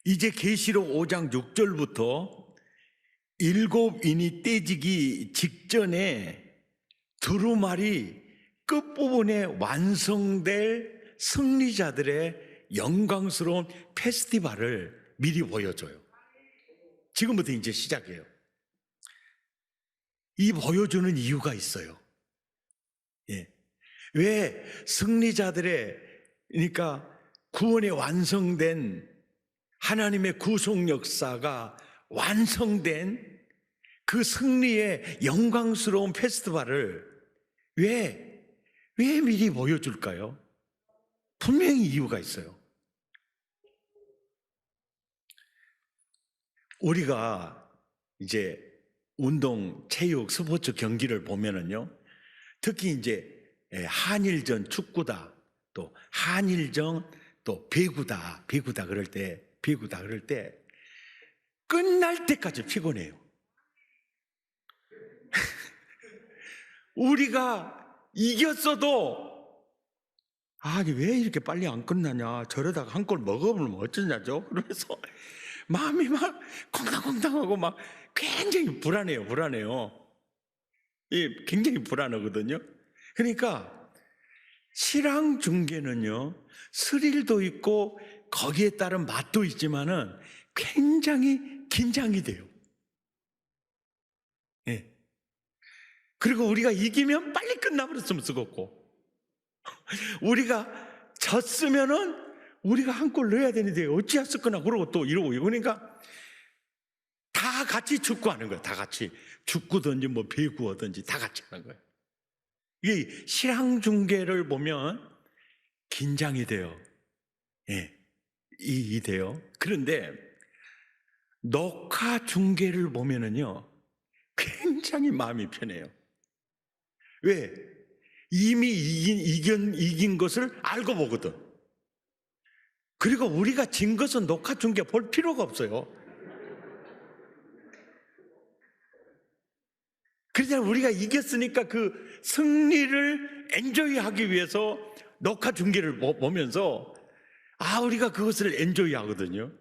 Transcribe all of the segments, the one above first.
이제 계시록 5장 6절부터 일곱 인이 떼지기 직전에 두루마리 끝부분에 완성될 승리자들의 영광스러운 페스티벌을 미리 보여줘요. 지금부터 이제 시작해요. 이 보여주는 이유가 있어요. 예. 왜 승리자들의, 그러니까 구원이 완성된 하나님의 구속 역사가 완성된 그 승리의 영광스러운 페스티벌을 왜 미리 보여줄까요? 분명히 이유가 있어요. 우리가 이제 운동, 체육, 스포츠 경기를 보면은요, 특히 이제 한일전 축구다, 또 한일전 또 배구다 그럴 때 끝날 때까지 피곤해요. 우리가 이겼어도 왜 이렇게 빨리 안 끝나냐, 저러다가 한 골 먹어보면 어쩌냐죠. 그러면서 마음이 막 콩당콩당하고 막 굉장히 불안해요. 굉장히 불안하거든요. 그러니까 실황 중계는요, 스릴도 있고 거기에 따른 맛도 있지만은 굉장히 긴장이 돼요. 예. 그리고 우리가 이기면 빨리 끝나버렸으면 쓰겠고, 우리가 졌으면은 우리가 한 골 넣어야 되는데 어찌했을거나 그러고 또 이러고, 그러니까 다 같이 축구하는 거예요. 다 같이 축구든지 뭐 배구하든지 다 같이 하는 거예요. 이 실황 중계를 보면 긴장이 돼요. 예, 이 돼요. 그런데 녹화 중계를 보면은요, 굉장히 마음이 편해요. 왜? 이미 이긴 것을 알고 보거든. 그리고 우리가 진 것은 녹화 중계 볼 필요가 없어요. 그러니까 우리가 이겼으니까 그 승리를 엔조이하기 위해서 녹화 중계를 보면서 우리가 그것을 엔조이하거든요.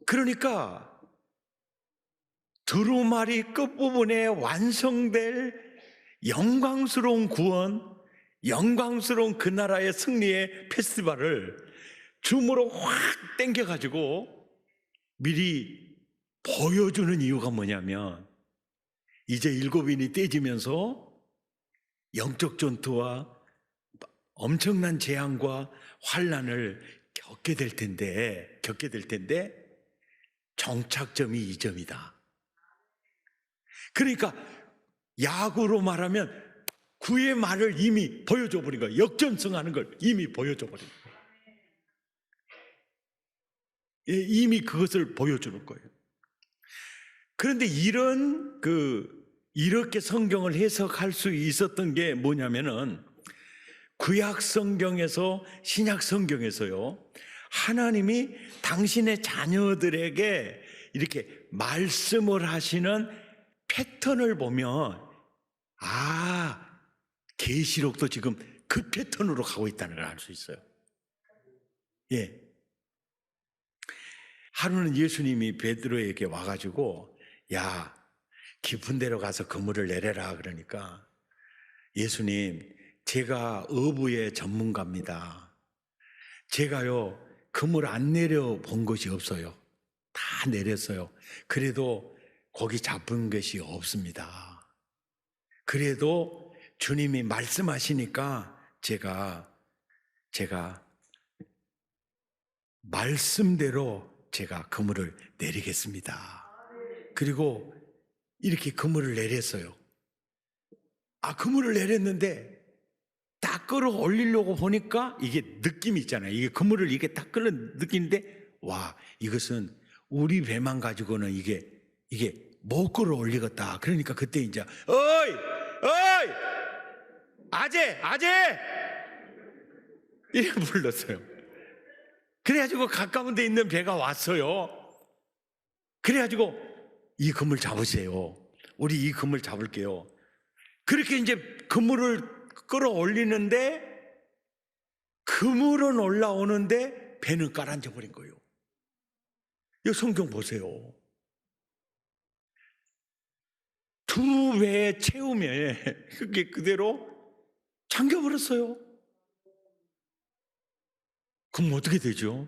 그러니까 두루마리 끝부분에 완성될 영광스러운 구원, 영광스러운 그 나라의 승리의 페스티벌을 줌으로 확 당겨가지고 미리 보여주는 이유가 뭐냐면, 이제 일곱인이 떼지면서 영적 전투와 엄청난 재앙과 환난을 겪게 될 텐데 정착점이 이 점이다. 그러니까 야구로 말하면 구의 말을 이미 보여줘 버린 거예요. 역전승하는 걸 이미 보여줘 버린 거예요. 이미 그것을 보여주는 거예요. 그런데 이렇게 성경을 해석할 수 있었던 게 뭐냐면은, 구약 성경에서 신약 성경에서요, 하나님이 당신의 자녀들에게 이렇게 말씀을 하시는 패턴을 보면, 계시록도 지금 그 패턴으로 가고 있다는 걸 알 수 있어요. 예. 하루는 예수님이 베드로에게 와가지고, 야, 깊은 데로 가서 그물을 내려라. 그러니까, 예수님, 제가 어부의 전문가입니다. 제가요, 그물 안 내려본 것이 없어요. 다 내렸어요. 그래도 고기 잡은 것이 없습니다. 그래도 주님이 말씀하시니까 제가 말씀대로 제가 그물을 내리겠습니다. 그리고 이렇게 그물을 내렸어요. 그물을 내렸는데 딱 끌어올리려고 보니까 이게 느낌이 있잖아요. 이게 그물을 이게 딱 끌어 느끼는데, 이것은 우리 배만 가지고는 이게 못 끌어올리겠다. 그러니까 그때 이제 어이 아재 이렇게 불렀어요. 그래가지고 가까운 데 있는 배가 왔어요. 그래가지고 이 그물 잡으세요. 우리 이 그물 잡을게요. 그렇게 이제 그물을 끌어올리는데 그 그물은 올라오는데 배는 가라앉아 버린 거예요. 이 성경 보세요. 두 배 채우면 그게 그대로 잠겨버렸어요. 그럼 어떻게 되죠?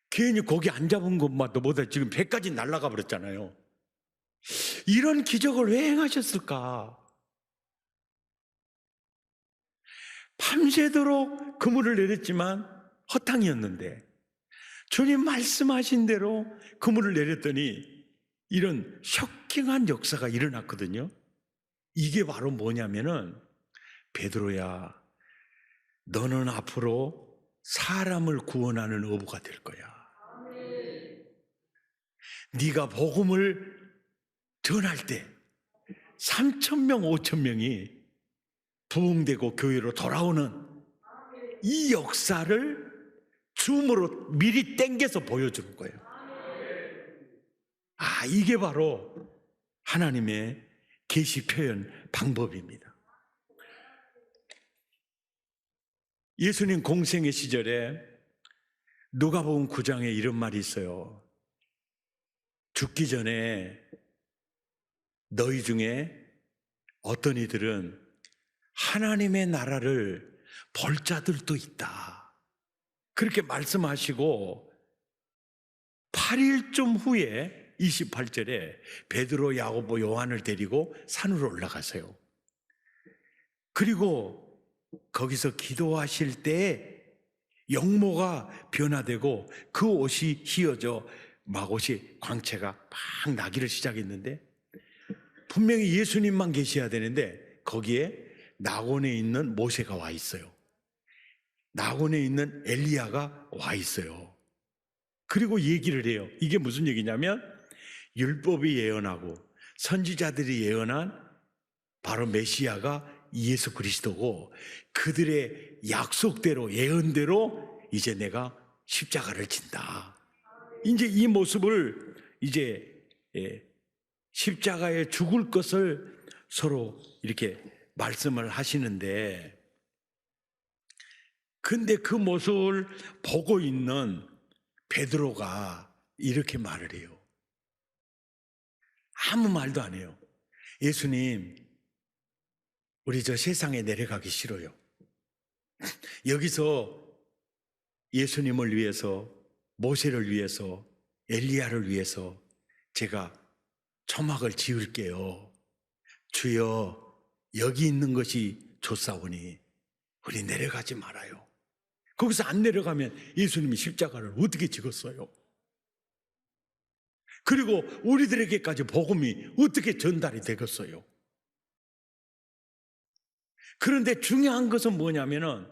괜히 거기 안 잡은 것만도 못해 지금 배까지 날아가 버렸잖아요. 이런 기적을 왜 행하셨을까? 밤새도록 그물을 내렸지만 허탕이었는데 주님 말씀하신 대로 그물을 내렸더니 이런 쇼킹한 역사가 일어났거든요. 이게 바로 뭐냐면은 베드로야, 너는 앞으로 사람을 구원하는 어부가 될 거야. 네가 복음을 전할 때 3,000명, 5,000명이 부흥되고 교회로 돌아오는 이 역사를 줌으로 미리 땡겨서 보여주는 거예요. 이게 바로 하나님의 계시 표현 방법입니다. 예수님 공생의 시절에 누가복음 9장에 이런 말이 있어요. 죽기 전에 너희 중에 어떤 이들은 하나님의 나라를 볼 자들도 있다. 그렇게 말씀하시고 8일쯤 후에 28절에 베드로, 야고보, 요한을 데리고 산으로 올라가세요. 그리고 거기서 기도하실 때 영모가 변화되고 그 옷이 휘어져 막옷이 광채가 막 나기를 시작했는데 분명히 예수님만 계셔야 되는데 거기에 낙원에 있는 모세가 와 있어요. 낙원에 있는 엘리야가 와 있어요. 그리고 얘기를 해요. 이게 무슨 얘기냐면 율법이 예언하고 선지자들이 예언한 바로 메시아가 예수 그리스도고 그들의 약속대로 예언대로 이제 내가 십자가를 진다. 이제 이 모습을 이제 십자가에 죽을 것을 서로 이렇게 말씀을 하시는데 근데 그 모습을 보고 있는 베드로가 이렇게 말을 해요. 아무 말도 안 해요. 예수님, 우리 저 세상에 내려가기 싫어요. 여기서 예수님을 위해서, 모세를 위해서, 엘리야를 위해서 제가 초막을 지을게요. 주여, 여기 있는 것이 좋사오니 우리 내려가지 말아요. 거기서 안 내려가면 예수님이 십자가를 어떻게 찍었어요? 그리고 우리들에게까지 복음이 어떻게 전달이 되겠어요? 그런데 중요한 것은 뭐냐면은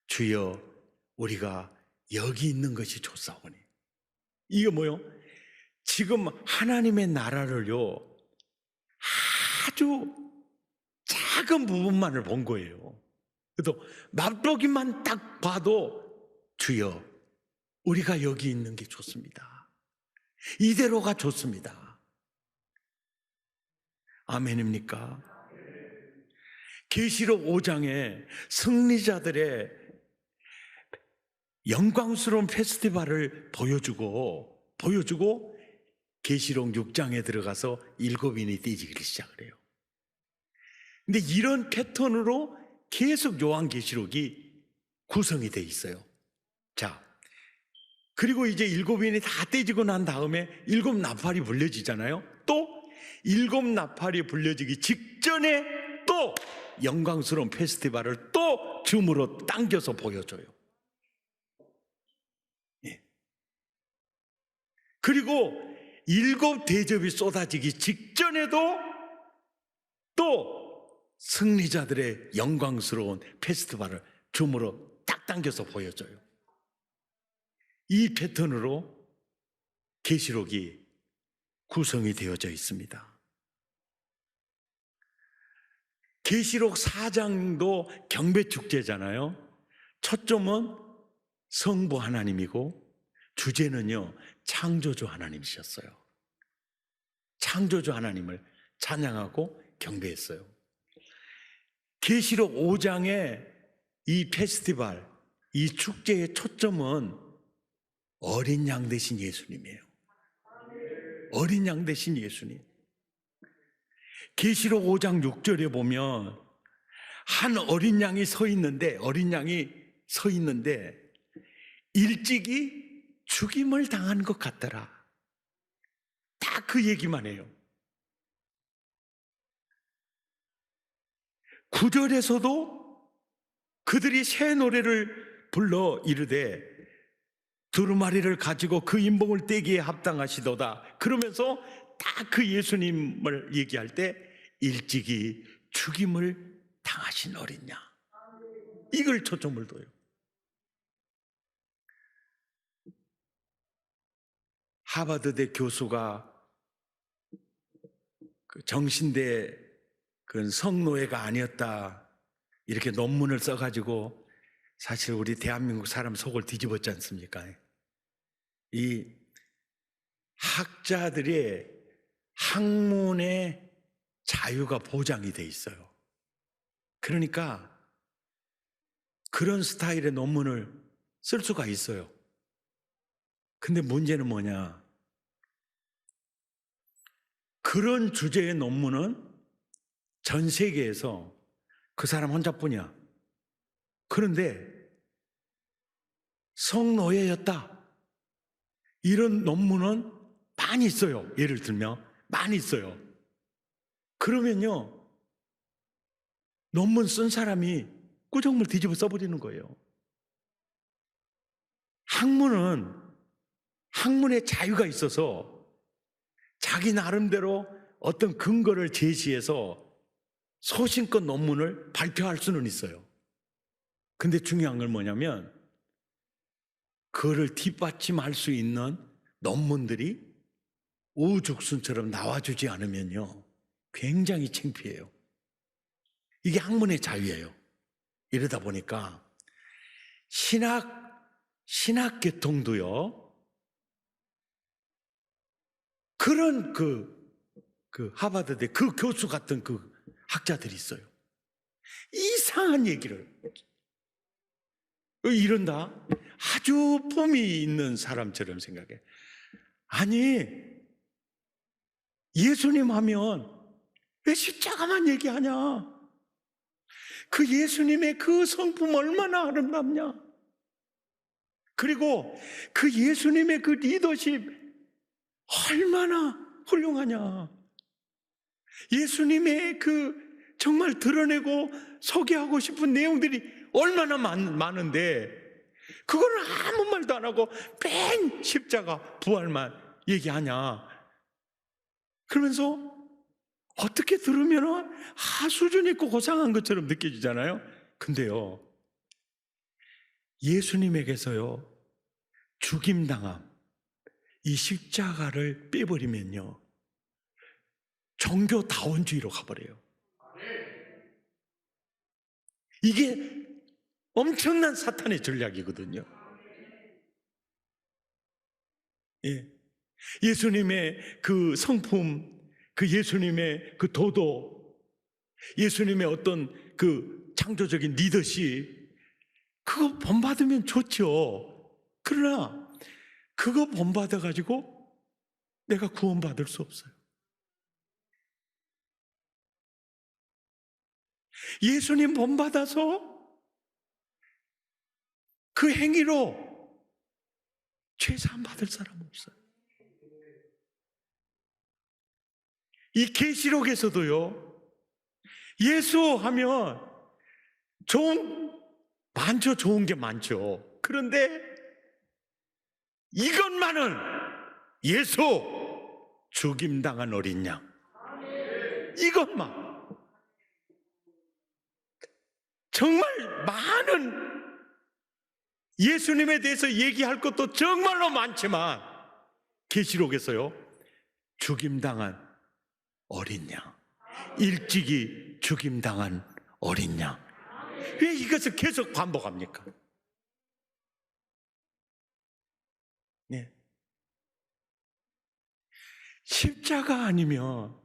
주여 우리가 여기 있는 것이 좋사오니 이게 뭐요? 지금 하나님의 나라를요 아주 작은 부분만을 본 거예요. 그래서 맛보기만 딱 봐도 주여 우리가 여기 있는 게 좋습니다. 이대로가 좋습니다. 아멘입니까? 계시록 5장에 승리자들의 영광스러운 페스티벌을 보여주고 계시록 6장에 들어가서 7인이 떼지기를 시작을 해요. 근데 이런 패턴으로 계속 요한계시록이 구성이 돼 있어요. 자, 그리고 이제 7인이 다 떼지고 난 다음에 7나팔이 불려지잖아요. 또 7나팔이 불려지기 직전에 또 영광스러운 페스티벌을 또 줌으로 당겨서 보여줘요. 예. 그리고 7대접이 쏟아지기 직전에도 또 승리자들의 영광스러운 페스티벌을 줌으로 딱 당겨서 보여줘요. 이 패턴으로 계시록이 구성이 되어져 있습니다. 계시록 4장도 경배축제잖아요. 초점은 성부 하나님이고 주제는요 창조주 하나님이셨어요. 창조주 하나님을 찬양하고 경배했어요. 계시록 5장에 이 페스티벌, 이 축제의 초점은 어린 양 대신 예수님이에요. 어린 양 대신 예수님. 계시록 5장 6절에 보면 한 어린 양이 서 있는데 일찍이 죽임을 당한 것 같더라. 다 그 얘기만 해요. 9절에서도 그들이 새 노래를 불러 이르되 두루마리를 가지고 그 인봉을 떼기에 합당하시도다. 그러면서 딱 그 예수님을 얘기할 때 일찍이 죽임을 당하신 어린 양. 이걸 초점을 둬요. 하버드대 교수가 정신대 성노예가 아니었다 이렇게 논문을 써가지고 사실 우리 대한민국 사람 속을 뒤집었지 않습니까? 이 학자들의 학문의 자유가 보장이 돼 있어요. 그러니까 그런 스타일의 논문을 쓸 수가 있어요. 근데 문제는 뭐냐? 그런 주제의 논문은 전 세계에서 그 사람 혼자뿐이야. 그런데 성노예였다 이런 논문은 많이 있어요. 예를 들면 많이 있어요. 그러면요 논문 쓴 사람이 꾸정물 뒤집어 써버리는 거예요. 학문의 자유가 있어서 자기 나름대로 어떤 근거를 제시해서 소신껏 논문을 발표할 수는 있어요. 근데 중요한 건 뭐냐면 그거를 뒷받침할 수 있는 논문들이 우죽순처럼 나와주지 않으면요 굉장히 창피해요. 이게 학문의 자유예요. 이러다 보니까 신학계통도요 그런 하버드대 그 교수 같은 그 학자들이 있어요. 이상한 얘기를 이런다. 아주 품이 있는 사람처럼 생각해. 아니 예수님 하면 왜 십자가만 얘기하냐? 그 예수님의 그 성품 얼마나 아름답냐? 그리고 그 예수님의 그 리더십 얼마나 훌륭하냐? 예수님의 정말 드러내고 소개하고 싶은 내용들이 얼마나 많은데 그거는 아무 말도 안 하고 맨 십자가 부활만 얘기하냐? 그러면서 어떻게 들으면 수준 있고 고상한 것처럼 느껴지잖아요. 근데요 예수님에게서요 죽임당함 이 십자가를 빼버리면요 종교다원주의로 가버려요. 이게 엄청난 사탄의 전략이거든요. 예. 예수님의 그 성품, 그 예수님의 그 도도, 예수님의 어떤 그 창조적인 리더십, 그거 본받으면 좋죠. 그러나 그거 본받아가지고 내가 구원받을 수 없어요. 예수님 본받아서 그 행위로 죄사함 받을 사람 없어요. 이 계시록에서도요 예수 하면 좋은 게 많죠. 그런데 이것만은 예수 죽임당한 어린 양 이것만 정말 많은 예수님에 대해서 얘기할 것도 정말로 많지만 계시록에서요 죽임당한 어린 양 일찍이 죽임당한 어린 양 왜 이것을 계속 반복합니까? 네. 십자가 아니면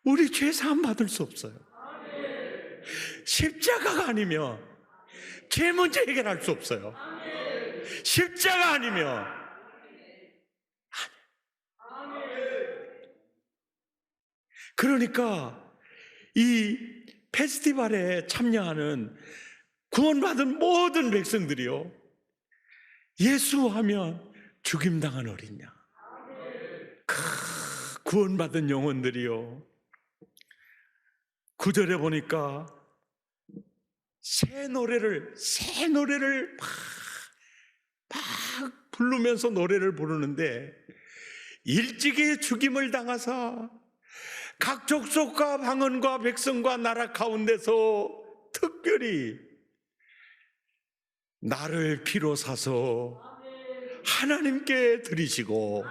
우리 죄 사함 받을 수 없어요. 십자가가 아니면 죄 문제 해결할 수 없어요. 십자가 아니면. 그러니까 이 페스티벌에 참여하는 구원받은 모든 백성들이요, 예수 하면 죽임당한 어린 양, 구원받은 영혼들이요, 9절에 보니까 새 노래를 막 부르면서 노래를 부르는데, 일찍이 죽임을 당하사 각 족속과 방언과 백성과 나라 가운데서 특별히 나를 피로 사서 하나님께 드리시고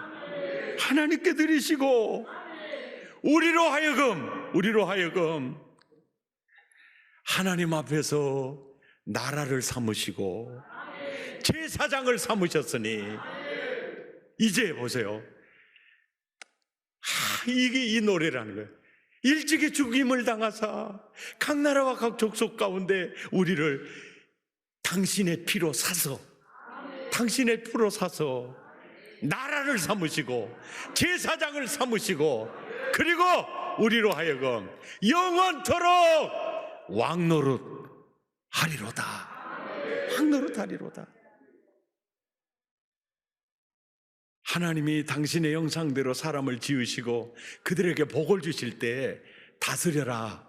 우리로 하여금 하나님 앞에서 나라를 삼으시고 제사장을 삼으셨으니, 이제 보세요. 이게 이 노래라는 거예요. 일찍이 죽임을 당하사 각 나라와 각 족속 가운데 우리를 당신의 피로 사서 나라를 삼으시고 제사장을 삼으시고, 그리고 우리로 하여금 영원토록 왕노릇 하리로다. 하나님이 당신의 형상대로 사람을 지으시고 그들에게 복을 주실 때 다스려라.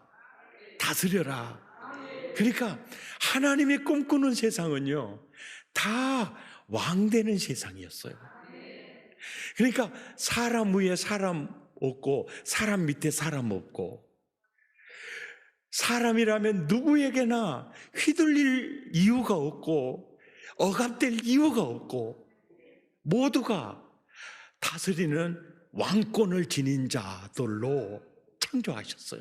그러니까 하나님이 꿈꾸는 세상은요, 다 왕되는 세상이었어요. 그러니까 사람 위에 사람 없고 사람 밑에 사람 없고, 사람이라면 누구에게나 휘둘릴 이유가 없고 억압될 이유가 없고, 모두가 다스리는 왕권을 지닌 자들로 창조하셨어요.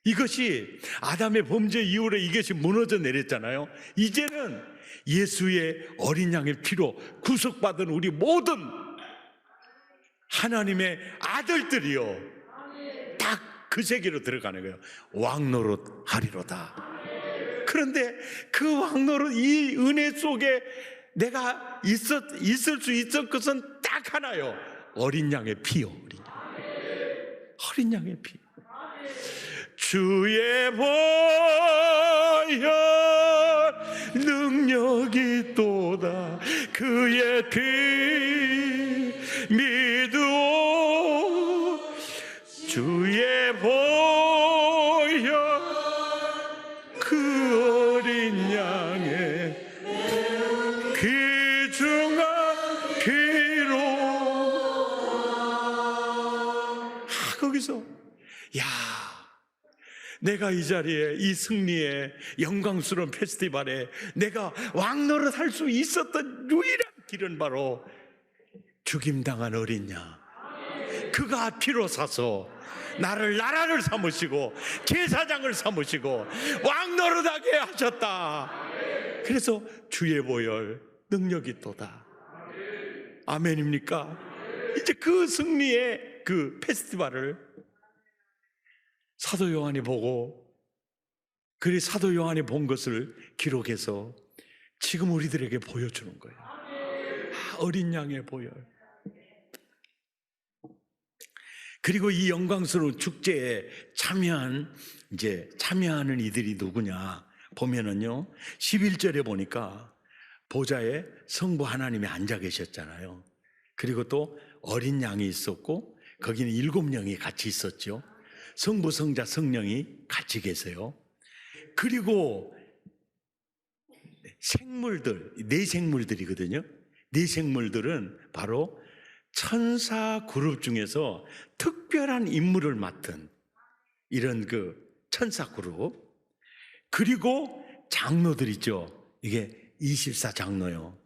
이것이 아담의 범죄 이후로 이것이 무너져 내렸잖아요. 이제는 예수의 어린 양의 피로 구속받은 우리 모든 하나님의 아들들이요, 딱 그 세계로 들어가는 거예요. 왕노릇 하리로다. 그런데 그 왕노릇, 이 은혜 속에 내가 있을 수 있을 것은 딱 하나요. 어린 양의 피요. 어린 양의 피. 주의 보혈 능력이 또다. 그의 피 믿으오. 주의 보혈 그 어린 양의 귀중한 피로. 거기서 내가 이 자리에, 이 승리의 영광스러운 페스티벌에 내가 왕노릇 할 수 있었던 유일한 길은 바로 죽임당한 어린 양, 그가 피로 사서 나라를 삼으시고 제사장을 삼으시고 왕노릇하게 하셨다. 그래서 주의 보혈 능력이 또다. 아멘입니까? 이제 그 승리의 그 페스티벌을 사도 요한이 보고, 그리 사도 요한이 본 것을 기록해서 지금 우리들에게 보여주는 거예요. 어린 양의 보혈. 그리고 이 영광스러운 축제에 참여하는 이들이 누구냐 보면은요, 11절에 보니까 보좌에 성부 하나님이 앉아 계셨잖아요. 그리고 또 어린 양이 있었고, 거기는 7명이 같이 있었죠. 성부, 성자, 성령이 같이 계세요. 그리고 생물들, 네 생물들이거든요. 네 생물들은 바로 천사 그룹 중에서 특별한 임무를 맡은 이런 그 천사 그룹. 그리고 장로들 있죠. 이게 24장로요.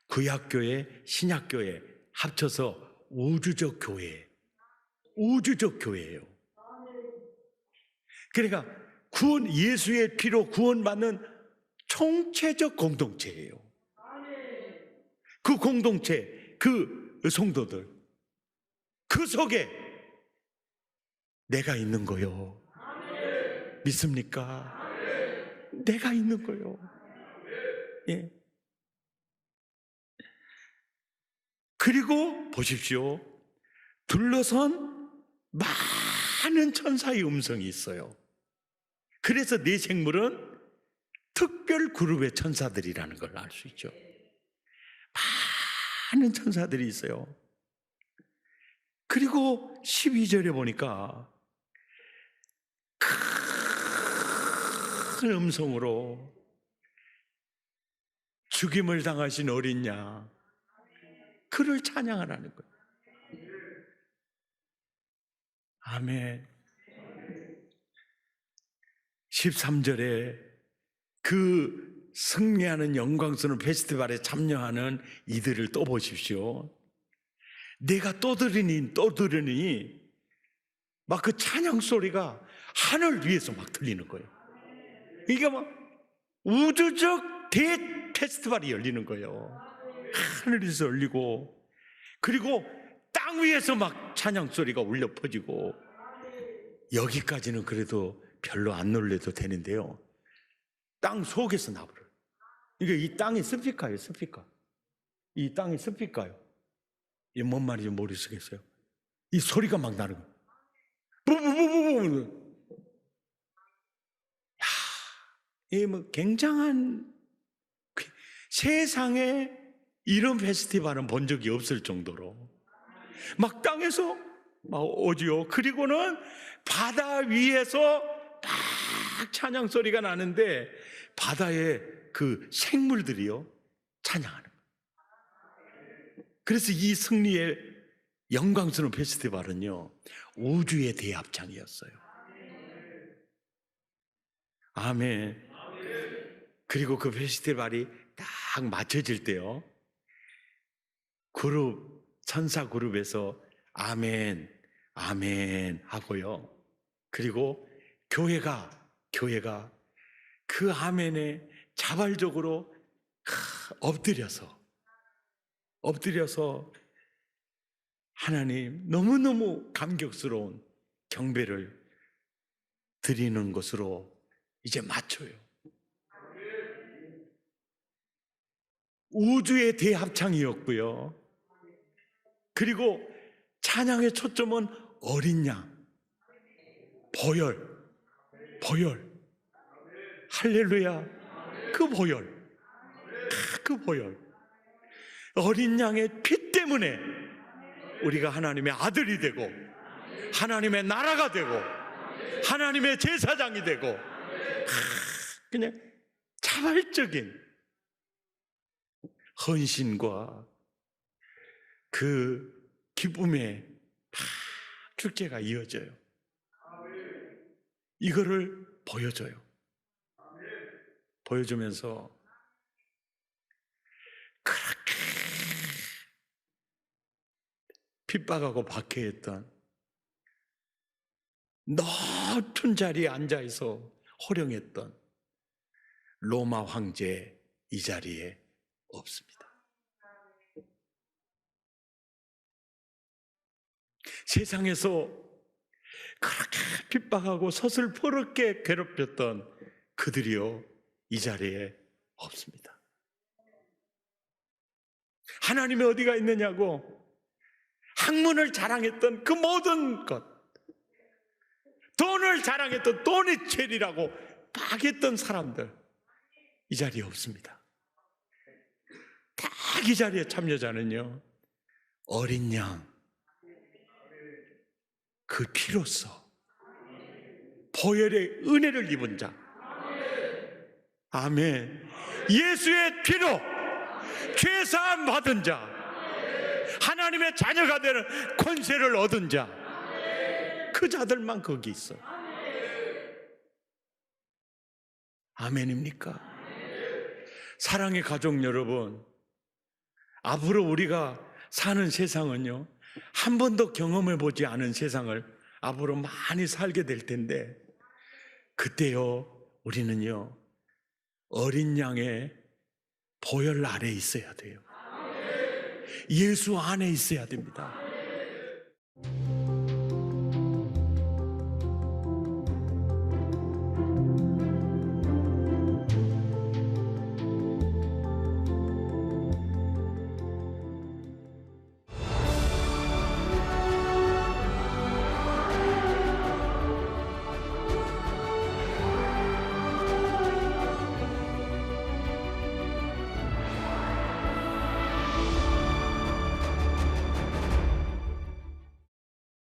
구약교회, 신약교회 합쳐서 우주적 교회예요. 그러니까 예수의 피로 구원받는 총체적 공동체예요. 그 공동체, 그 성도들, 그 속에 내가 있는 거요. 믿습니까? 내가 있는 거요. 예. 그리고 보십시오. 둘러선 많은 천사의 음성이 있어요. 그래서 내 생물은 특별 그룹의 천사들이라는 걸 알 수 있죠. 많은 천사들이 있어요. 그리고 12절에 보니까 큰 음성으로 죽임을 당하신 어린 양, 그를 찬양하라는 거예요. 아멘. 13절에 그 승리하는 영광스러운 페스티벌에 참여하는 이들을 또 보십시오. 내가 떠들으니 막 그 찬양 소리가 하늘 위에서 막 들리는 거예요. 이게 막 우주적 대페스티벌이 열리는 거예요. 하늘에서 열리고, 그리고 땅 위에서 막 찬양 소리가 울려 퍼지고. 여기까지는 그래도 별로 안 놀래도 되는데요, 땅 속에서 나버려요. 이게 이 땅이 스피커예요, 스피커. 이 땅이 스피커예요. 이게 뭔 말인지 모르겠어요. 이 소리가 막 나는 거예요. 부부부부부. 이 뭐 굉장한, 세상에 이런 페스티벌은 본 적이 없을 정도로 막 땅에서 막 오지요. 그리고는 바다 위에서 막 찬양 소리가 나는데 바다의 그 생물들이요 찬양하는 거예요. 그래서 이 승리의 영광스러운 페스티벌은요 우주의 대합창이었어요. 아멘. 그리고 그 페스티벌이 딱 맞춰질 때요, 천사 그룹에서 아멘, 아멘 하고요. 그리고 교회가 그 아멘에 자발적으로 엎드려서 하나님 너무너무 감격스러운 경배를 드리는 것으로 이제 맞춰요. 우주의 대합창이었고요. 그리고 찬양의 초점은 어린 양, 보혈. 할렐루야. 그 보혈. 어린 양의 피 때문에 우리가 하나님의 아들이 되고, 하나님의 나라가 되고, 하나님의 제사장이 되고, 그냥 자발적인 헌신과 그 기쁨의 축제가 이어져요. 이거를 보여주면서 그렇게 핍박하고 박해했던, 높은 자리에 앉아서 호령했던 로마 황제 이 자리에 없습니다. 세상에서 그렇게 핍박하고 서슬퍼렇게 괴롭혔던 그들이요 이 자리에 없습니다. 하나님이 어디가 있느냐고 학문을 자랑했던 그 모든 것, 돈을 자랑했던 돈이 죄리라고 박했던 사람들 이 자리에 없습니다. 딱 이 자리에 참여자는요 어린 양 그 피로써 보혈의 은혜를 입은 자, 아멘, 예수의 피로 죄사함 받은 자, 하나님의 자녀가 되는 권세를 얻은 자, 그 자들만 거기 있어요. 아멘입니까? 사랑의 가족 여러분, 앞으로 우리가 사는 세상은요 한 번도 경험해 보지 않은 세상을 앞으로 많이 살게 될 텐데, 그때요 우리는요 어린 양의 보혈 아래 있어야 돼요. 예수 안에 있어야 됩니다.